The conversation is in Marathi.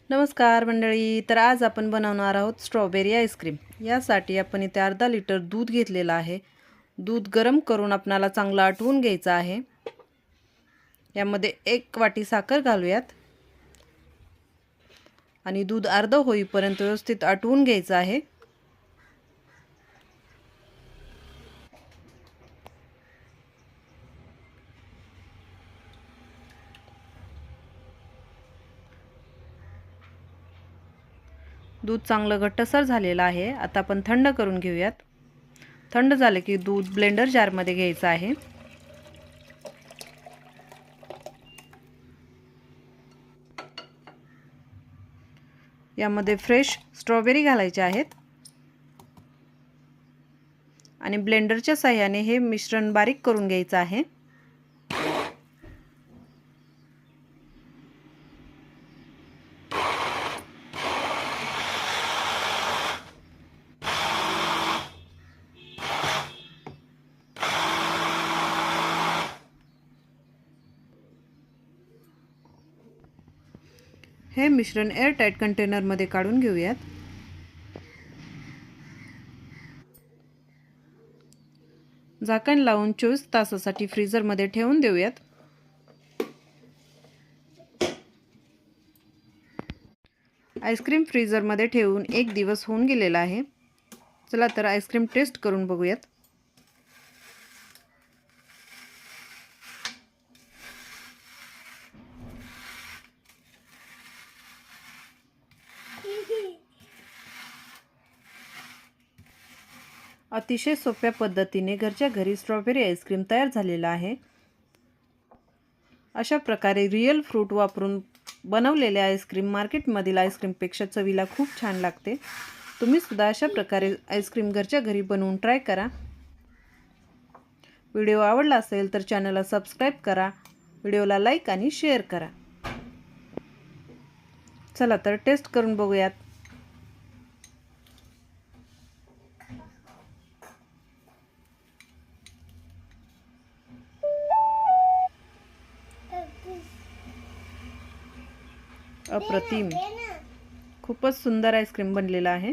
नमस्कार मंडळी. तर आज आपण बनवणार आहोत स्ट्रॉबेरी आईस्क्रीम. यासाठी आपण इथे अर्धा लिटर दूध घेतलेलं आहे. दूध गरम करून आपणाला चांगलं आटवून घ्यायचं आहे. यामध्ये 1 वाटी साखर घालूयात आणि दूध अर्ध होईपर्यंत व्यवस्थित आटवून घ्यायचं आहे. दूध चांगलं घट्टसर झालेलं आहे. आता आपण थंड करून घेऊयात. थंड झाले की दूध ब्लेंडर जारमध्ये घ्यायचं आहे. यामध्ये फ्रेश स्ट्रॉबेरी घालायचे आहेत आणि ब्लेंडरच्या साहाय्याने हे मिश्रण बारीक करून घ्यायचं आहे. हे मिश्रण एअरटाईट कंटेनरमध्ये काढून घेऊयात. झाकण लावून 24 तासासाठी फ्रीजरमध्ये ठेवून देऊयात. आईस्क्रीम फ्रीजरमध्ये ठेवून 1 दिवस होऊन गेलेला आहे. चला तर आईस्क्रीम टेस्ट करून बघूयात. अतिशय सोप्या पद्धतीने घरच्या घरी स्ट्रॉबेरी आईस्क्रीम तयार झालेला आहे. अशा प्रकारे रिअल फ्रूट वापरून बनवलेले आईस्क्रीम मार्केटमधील आईस्क्रीमपेक्षा चवीला खूप छान लागते. तुम्ही सुद्धा अशा प्रकारे आईस्क्रीम घरच्या घरी बनवून ट्राय करा. व्हिडिओ आवडला असेल तर चॅनलला सबस्क्राईब करा. व्हिडिओला लाईक आणि शेअर करा. चला तर टेस्ट करून बघूयात. अप्रतिम, खूपच सुंदर आईस्क्रीम बनलेला आहे.